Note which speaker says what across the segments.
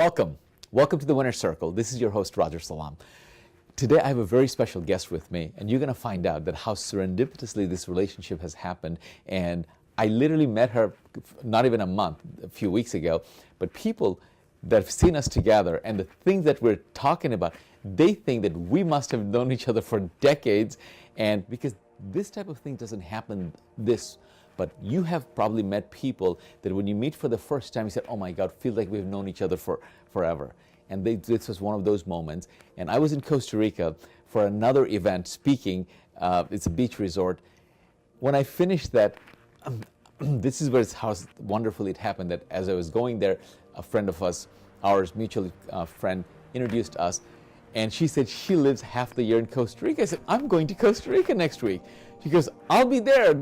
Speaker 1: Welcome. Welcome to the Winner's Circle. This is your host, Roger Salam. Today I have a very special guest with me, and you're going to find out that how serendipitously this relationship has happened. And I literally met her not even a few weeks ago, but people that have seen us together and the things that we're talking about, they think that we must have known each other for decades. And because this type of thing doesn't happen but you have probably met people that when you meet for the first time, you said, oh my God, feel like we've known each other for forever. And this was one of those moments. And I was in Costa Rica for another event speaking. It's a beach resort. When I finished that, this is how wonderfully it happened, that as I was going there, a friend of us, ours mutual friend, introduced us. And she said she lives half the year in Costa Rica. I said, I'm going to Costa Rica next week. She goes, I'll be there.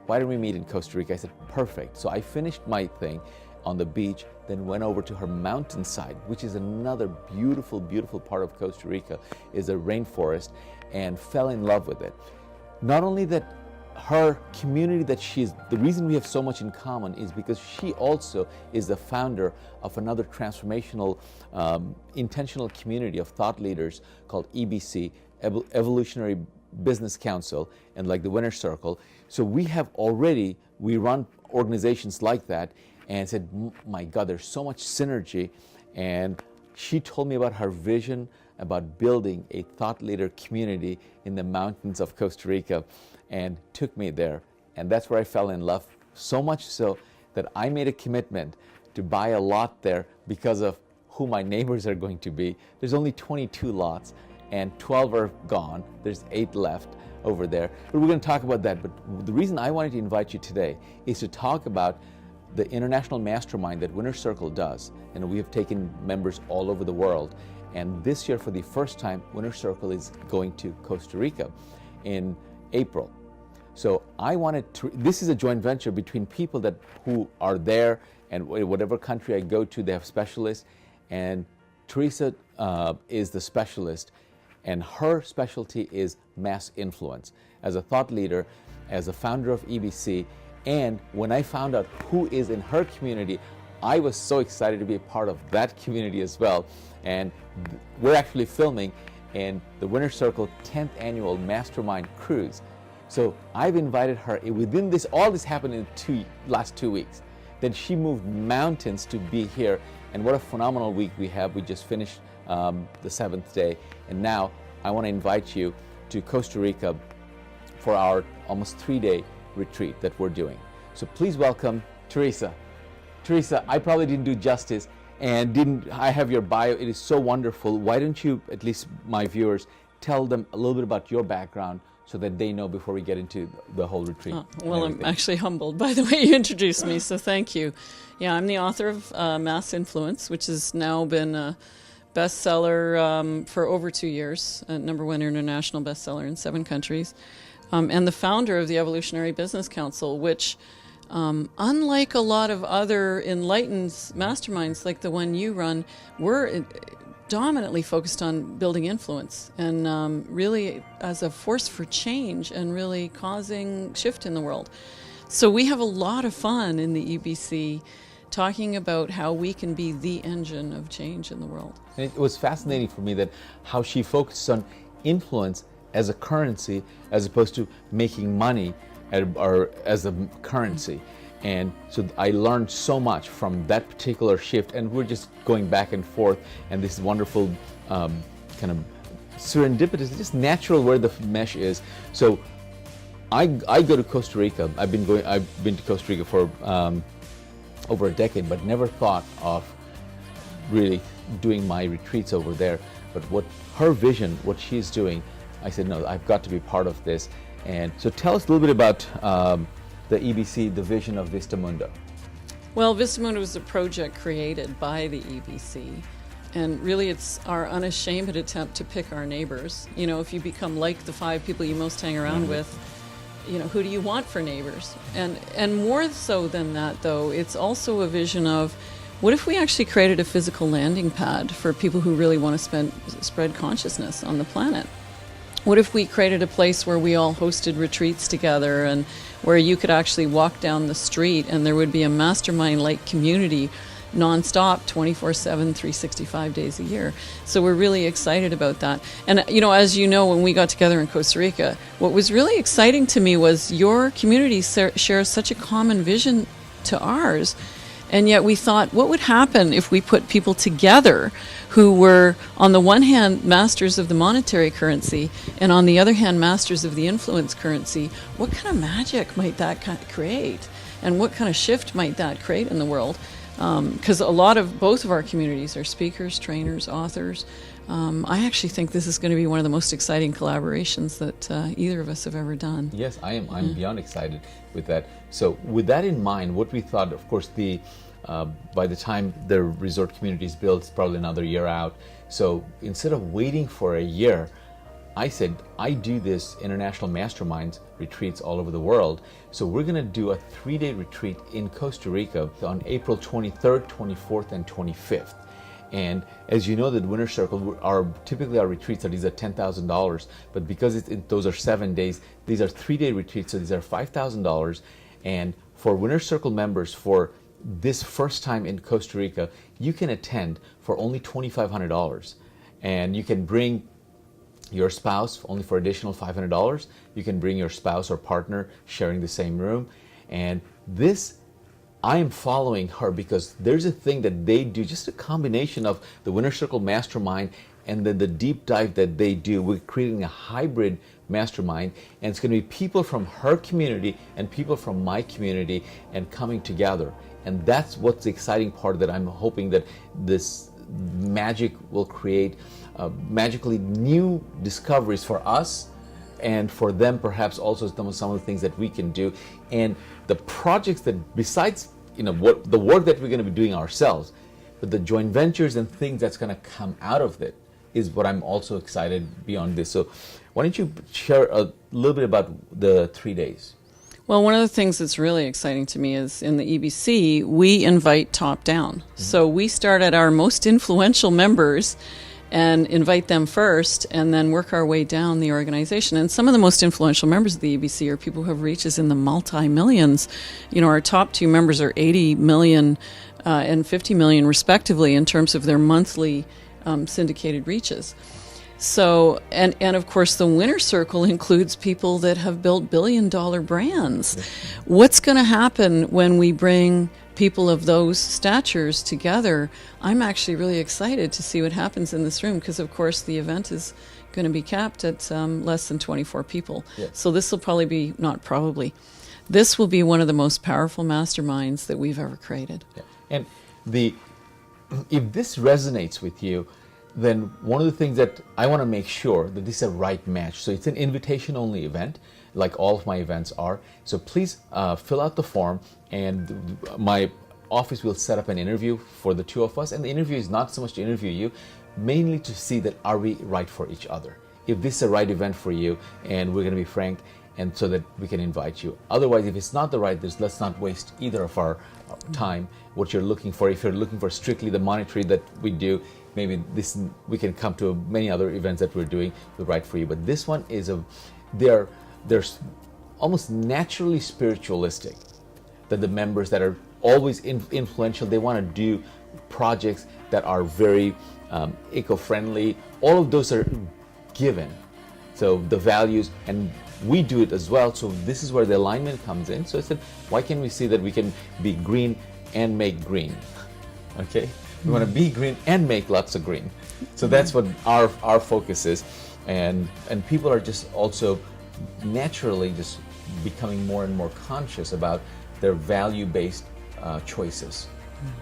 Speaker 1: Why don't we meet in Costa Rica? I said, perfect. So I finished my thing on the beach, then went over to her mountainside, which is another beautiful, beautiful part of Costa Rica, is a rainforest, and fell in love with it. Not only that, her community the reason we have so much in common is because she also is the founder of another transformational, intentional community of thought leaders called EBC, Evolutionary Business Council, and like the Winner's Circle. So we run organizations like that, and said, my God, there's so much synergy. And she told me about her vision about building a thought leader community in the mountains of Costa Rica, and took me there. And that's where I fell in love, so much so that I made a commitment to buy a lot there because of who my neighbors are going to be. There's only 22 lots, and 12 are gone. There's 8 left over there. But we're going to talk about that. But the reason I wanted to invite you today is to talk about the international mastermind that Winner's Circle does. And we have taken members all over the world. And this year, for the first time, Winner's Circle is going to Costa Rica in April. So this is a joint venture between people who are there, and whatever country I go to, they have specialists. And Teresa is the specialist, and her specialty is mass influence. As a thought leader, as a founder of EBC, and when I found out who is in her community, I was so excited to be a part of that community as well. And we're actually filming in the Winner's Circle 10th Annual Mastermind Cruise. So I've invited her. Within all this happened in the last 2 weeks. Then she moved mountains to be here. And what a phenomenal week we have. We just finished the 7th day. And now I want to invite you to Costa Rica for our almost 3-day retreat that we're doing. So please welcome Teresa. Teresa, I probably didn't do justice, and I have your bio. It is so wonderful. Why don't you, at least my viewers, tell them a little bit about your background so that they know before we get into the whole retreat.
Speaker 2: Well, I'm actually humbled by the way you introduced me, so thank you. Yeah, I'm the author of Mass Influence, which has now been a bestseller for over 2 years, a #1 international bestseller in 7 countries, and the founder of the Evolutionary Business Council, which unlike a lot of other enlightened masterminds like the one you run, we're dominantly focused on building influence and really as a force for change and really causing shift in the world. So we have a lot of fun in the EBC talking about how we can be the engine of change in the world.
Speaker 1: And it was fascinating for me that how she focused on influence as a currency as opposed to making money or as a currency. And so I learned so much from that particular shift, and we're just going back and forth, and this wonderful kind of serendipitous, just natural where the mesh is. So I go to Costa Rica. I've been to Costa Rica for over a decade, but never thought of really doing my retreats over there. But what her vision, what she's doing, I said, no, I've got to be part of this. And so tell us a little bit about the EBC, the vision of Vista Mundo.
Speaker 2: Well, Vista Mundo was a project created by the EBC, and really it's our unashamed attempt to pick our neighbors. You know, if you become like the 5 people you most hang around with, you know, who do you want for neighbors? And more so than that, though, it's also a vision of what if we actually created a physical landing pad for people who really want to spread consciousness on the planet? What if we created a place where we all hosted retreats together and where you could actually walk down the street and there would be a mastermind-like community nonstop, 24/7, 365 days a year. So we're really excited about that. And you know, as you know, when we got together in Costa Rica, what was really exciting to me was your community shares such a common vision to ours. And yet we thought, what would happen if we put people together who were, on the one hand, masters of the monetary currency, and on the other hand, masters of the influence currency? What kind of magic might that create? And what kind of shift might that create in the world? Because both of our communities are speakers, trainers, authors. I actually think this is going to be one of the most exciting collaborations that either of us have ever done.
Speaker 1: Yes, I am. I'm beyond excited with that. So with that in mind, what we thought, of course, by the time the resort community is built, it's probably another year out. So instead of waiting for a year, I said, I do this international masterminds retreats all over the world. So we're going to do a 3-day retreat in Costa Rica on April 23rd, 24th, and 25th. And as you know, the Winner Circle, typically our retreats these are $10,000, but because those are 7 days, these are 3-day retreats, so these are $5,000. And for Winner Circle members, for this first time in Costa Rica, you can attend for only $2,500. And you can bring your spouse only for additional $500. You can bring your spouse or partner sharing the same room. And this, I am following her because there's a thing that they do, just a combination of the Winner Circle Mastermind and then the deep dive that they do. We're creating a hybrid mastermind, and it's going to be people from her community and people from my community and coming together. And that's what's the exciting part, that I'm hoping that this magic will create magically new discoveries for us, and for them perhaps also some of the things that we can do. And the projects that, besides what the work that we're going to be doing ourselves, but the joint ventures and things that's going to come out of it is what I'm also excited beyond this. So why don't you share a little bit about the 3 days?
Speaker 2: Well, one of the things that's really exciting to me is in the EBC, we invite top down. Mm-hmm. So we start at our most influential members and invite them first, and then work our way down the organization. And some of the most influential members of the EBC are people who have reaches in the multi-millions. Our top 2 members are 80 million and 50 million respectively in terms of their monthly syndicated reaches. So, and of course the Winner Circle includes people that have built billion-dollar brands. Yes. What's going to happen when we bring people of those statures together? I'm actually really excited to see what happens in this room, because of course the event is going to be capped at less than 24 people. Yes. So this will this will be one of the most powerful masterminds that we've ever created.
Speaker 1: Yeah. And if this resonates with you, then one of the things that I want to make sure that this is a right match. So it's an invitation-only event, like all of my events are. So please fill out the form, and my office will set up an interview for the 2 of us. And the interview is not so much to interview you, mainly to see that are we right for each other. If this is a right event for you, and we're going to be frank, and so that we can invite you. Otherwise, if it's not the right, let's not waste either of our time. What you're looking for, if you're looking for strictly the monetary that we do, maybe we can come to many other events that we're doing the right for you. But this one is they're almost naturally spiritualistic. That the members that are always influential, they want to do projects that are very eco-friendly. All of those are given. So the values, and we do it as well. So this is where the alignment comes in. So I said, why can't we see that we can be green and make green? Okay. We want to be green and make lots of green. So that's what our focus is. And people are just also naturally just becoming more and more conscious about their value-based choices,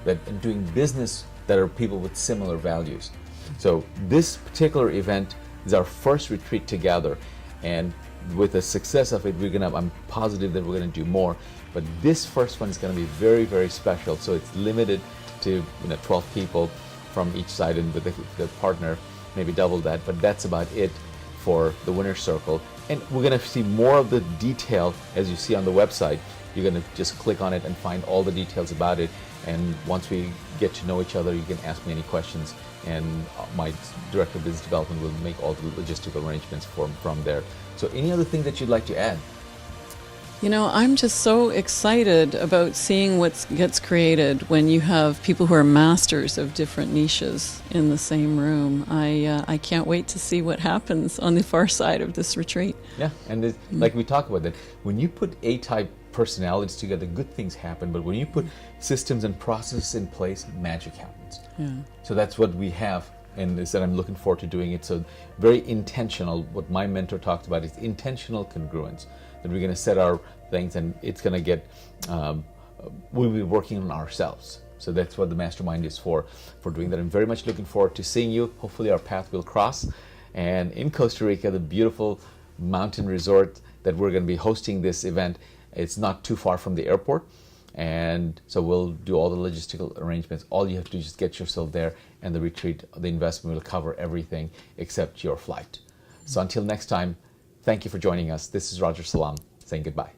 Speaker 1: and doing business that are people with similar values. So this particular event is our first retreat together, and with the success of it, I'm positive that we're going to do more. But this first one is going to be very, very special. So it's limited to 12 people from each side, and with the partner maybe double that, but that's about it for the Winner Circle. And we're going to see more of the detail as you see on the website. You're going to just click on it and find all the details about it. And once we get to know each other, you can ask me any questions, and my Director of Business Development will make all the logistical arrangements from there. So any other thing that you'd like to add?
Speaker 2: You know, I'm just so excited about seeing what gets created when you have people who are masters of different niches in the same room. I can't wait to see what happens on the far side of this retreat.
Speaker 1: Yeah, and like we talk about that, when you put A-type personalities together, good things happen. But when you put systems and processes in place, magic happens.
Speaker 2: Yeah.
Speaker 1: So that's what we have, and is that I'm looking forward to doing it. So very intentional. What my mentor talked about is intentional congruence. That we're going to set our things, and it's going to get. We'll be working on ourselves. So that's what the mastermind is for doing that. I'm very much looking forward to seeing you. Hopefully, our path will cross. And in Costa Rica, the beautiful mountain resort that we're going to be hosting this event, it's not too far from the airport. And so we'll do all the logistical arrangements. All you have to do is just get yourself there, and the retreat, the investment will cover everything except your flight. So until next time, thank you for joining us. This is Roger Salam saying goodbye.